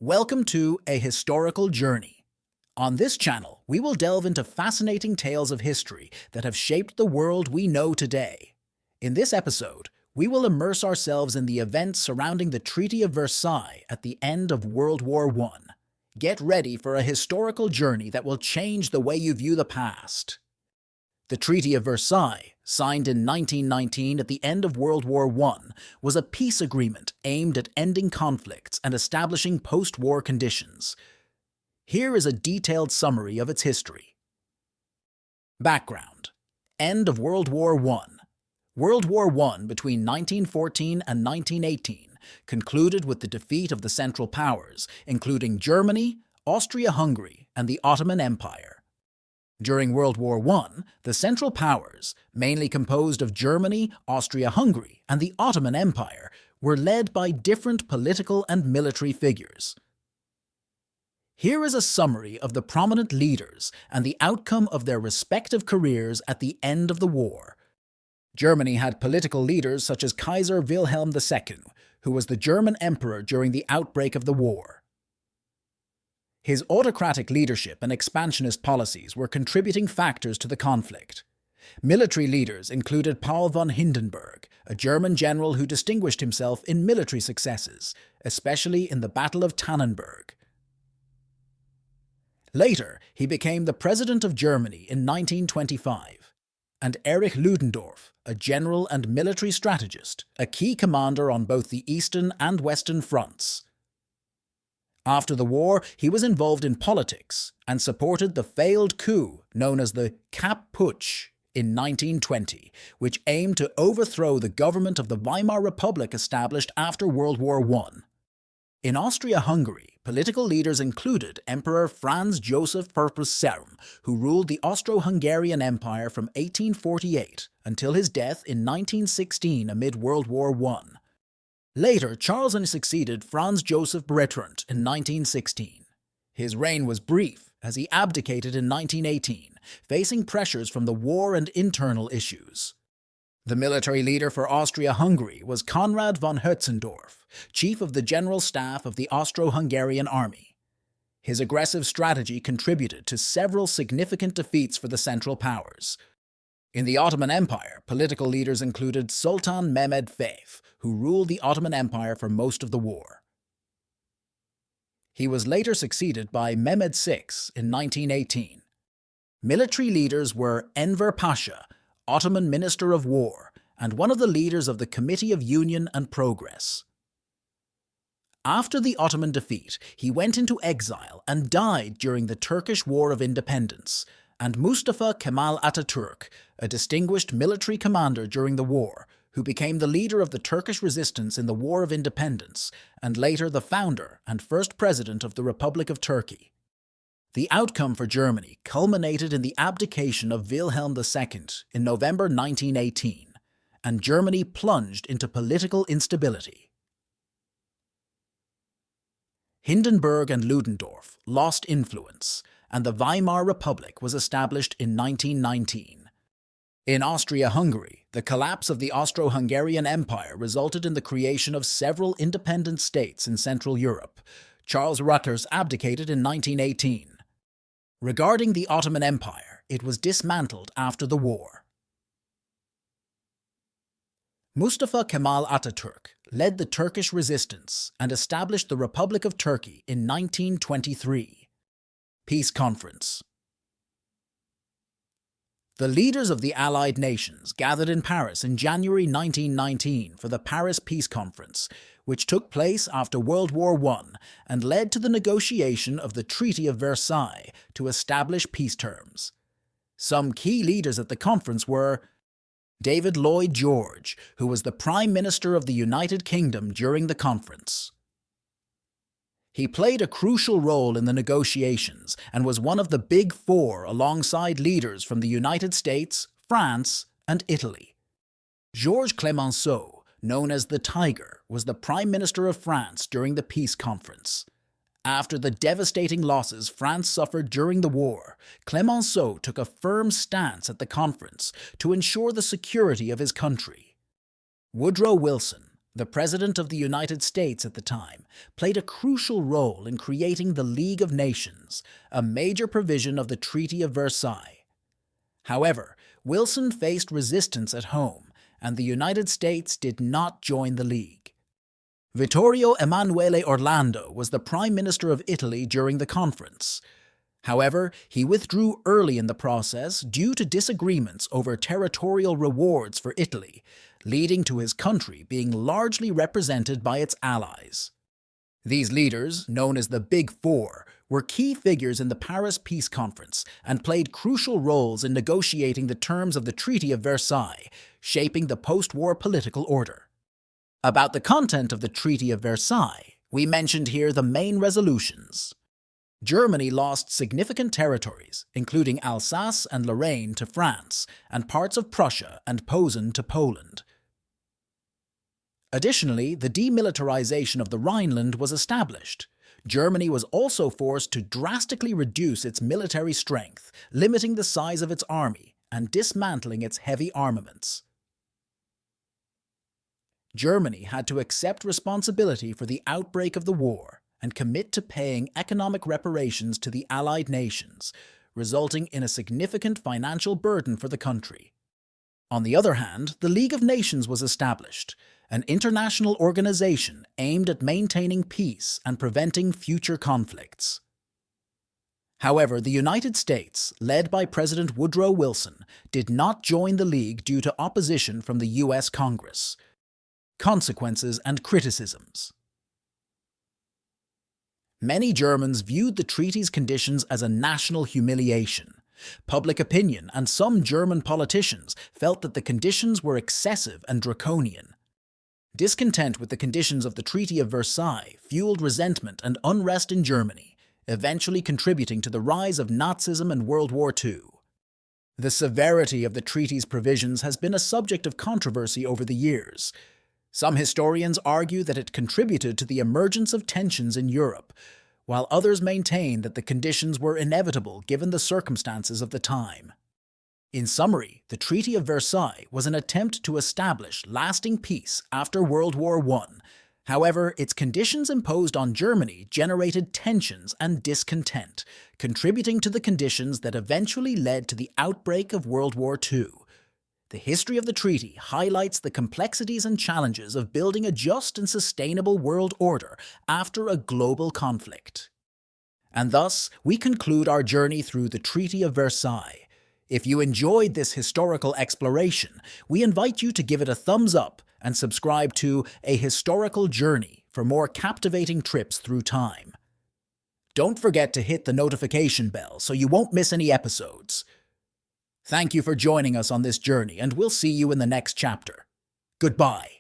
Welcome to A Historical Journey. On this channel, we will delve into fascinating tales of history that have shaped the world we know today. In this episode, we will immerse ourselves in the events surrounding the Treaty of Versailles at the end of World War I. Get ready for a historical journey that will change the way you view the past. The Treaty of Versailles, signed in 1919 at the end of World War I, was a peace agreement aimed at ending conflicts and establishing post-war conditions. Here is a detailed summary of its history. Background: End of World War I. World War I between 1914 and 1918 concluded with the defeat of the Central Powers, including Germany, Austria-Hungary, and the Ottoman Empire. During World War I, the Central Powers, mainly composed of Germany, Austria-Hungary, and the Ottoman Empire, were led by different political and military figures. Here is a summary of the prominent leaders and the outcome of their respective careers at the end of the war. Germany had political leaders such as Kaiser Wilhelm II, who was the German emperor during the outbreak of the war. His autocratic leadership and expansionist policies were contributing factors to the conflict. Military leaders included Paul von Hindenburg, a German general who distinguished himself in military successes, especially in the Battle of Tannenberg. Later, he became the President of Germany in 1925, and Erich Ludendorff, a general and military strategist, a key commander on both the Eastern and Western fronts. After the war, he was involved in politics and supported the failed coup known as the Kapp Putsch in 1920, which aimed to overthrow the government of the Weimar Republic established after World War I. In Austria-Hungary, political leaders included Emperor Franz Joseph Selim, who ruled the Austro-Hungarian Empire from 1848 until his death in 1916 amid World War I. Later, Charles succeeded Franz Joseph Bertrand in 1916. His reign was brief, as he abdicated in 1918, facing pressures from the war and internal issues. The military leader for Austria-Hungary was Konrad von Hötzendorf, chief of the General Staff of the Austro-Hungarian Army. His aggressive strategy contributed to several significant defeats for the Central Powers. In the Ottoman Empire, political leaders included Sultan Mehmed Feyf, who ruled the Ottoman Empire for most of the war. He was later succeeded by Mehmed VI in 1918. Military leaders were Enver Pasha, Ottoman Minister of War, and one of the leaders of the Committee of Union and Progress. After the Ottoman defeat, he went into exile and died during the Turkish War of Independence, and Mustafa Kemal Atatürk, a distinguished military commander during the war, who became the leader of the Turkish resistance in the War of Independence, and later the founder and first president of the Republic of Turkey. The outcome for Germany culminated in the abdication of Wilhelm II in November 1918, and Germany plunged into political instability. Hindenburg and Ludendorff lost influence, and the Weimar Republic was established in 1919. In Austria-Hungary, the collapse of the Austro-Hungarian Empire resulted in the creation of several independent states in Central Europe. Charles Rutgers abdicated in 1918. Regarding the Ottoman Empire, it was dismantled after the war. Mustafa Kemal Atatürk led the Turkish resistance and established the Republic of Turkey in 1923. Peace Conference. The leaders of the Allied nations gathered in Paris in January 1919 for the Paris Peace Conference, which took place after World War I and led to the negotiation of the Treaty of Versailles to establish peace terms. Some key leaders at the conference were David Lloyd George, who was the Prime Minister of the United Kingdom during the conference. He played a crucial role in the negotiations and was one of the Big Four alongside leaders from the United States, France, and Italy. Georges Clemenceau, known as the Tiger, was the Prime Minister of France during the peace conference. After the devastating losses France suffered during the war, Clemenceau took a firm stance at the conference to ensure the security of his country. Woodrow Wilson, the President of the United States at the time, played a crucial role in creating the League of Nations, a major provision of the Treaty of Versailles. However, Wilson faced resistance at home, and the United States did not join the League. Vittorio Emanuele Orlando was the Prime Minister of Italy during the conference. However, he withdrew early in the process due to disagreements over territorial rewards for Italy, leading to his country being largely represented by its allies. These leaders, known as the Big Four, were key figures in the Paris Peace Conference and played crucial roles in negotiating the terms of the Treaty of Versailles, shaping the post-war political order. About the content of the Treaty of Versailles, we mentioned here the main resolutions. Germany lost significant territories, including Alsace and Lorraine, to France, and parts of Prussia and Posen to Poland. Additionally, the demilitarization of the Rhineland was established. Germany was also forced to drastically reduce its military strength, limiting the size of its army and dismantling its heavy armaments. Germany had to accept responsibility for the outbreak of the war and commit to paying economic reparations to the Allied nations, resulting in a significant financial burden for the country. On the other hand, the League of Nations was established, an international organization aimed at maintaining peace and preventing future conflicts. However, the United States, led by President Woodrow Wilson, did not join the League due to opposition from the U.S. Congress. Consequences and criticisms. Many Germans viewed the treaty's conditions as a national humiliation. Public opinion and some German politicians felt that the conditions were excessive and draconian. Discontent with the conditions of the Treaty of Versailles fueled resentment and unrest in Germany, eventually contributing to the rise of Nazism and World War II. The severity of the treaty's provisions has been a subject of controversy over the years. Some historians argue that it contributed to the emergence of tensions in Europe, while others maintain that the conditions were inevitable given the circumstances of the time. In summary, the Treaty of Versailles was an attempt to establish lasting peace after World War I. However, its conditions imposed on Germany generated tensions and discontent, contributing to the conditions that eventually led to the outbreak of World War II. The history of the treaty highlights the complexities and challenges of building a just and sustainable world order after a global conflict. And thus, we conclude our journey through the Treaty of Versailles. If you enjoyed this historical exploration, we invite you to give it a thumbs up and subscribe to A Historical Journey for more captivating trips through time. Don't forget to hit the notification bell so you won't miss any episodes. Thank you for joining us on this journey, and we'll see you in the next chapter. Goodbye.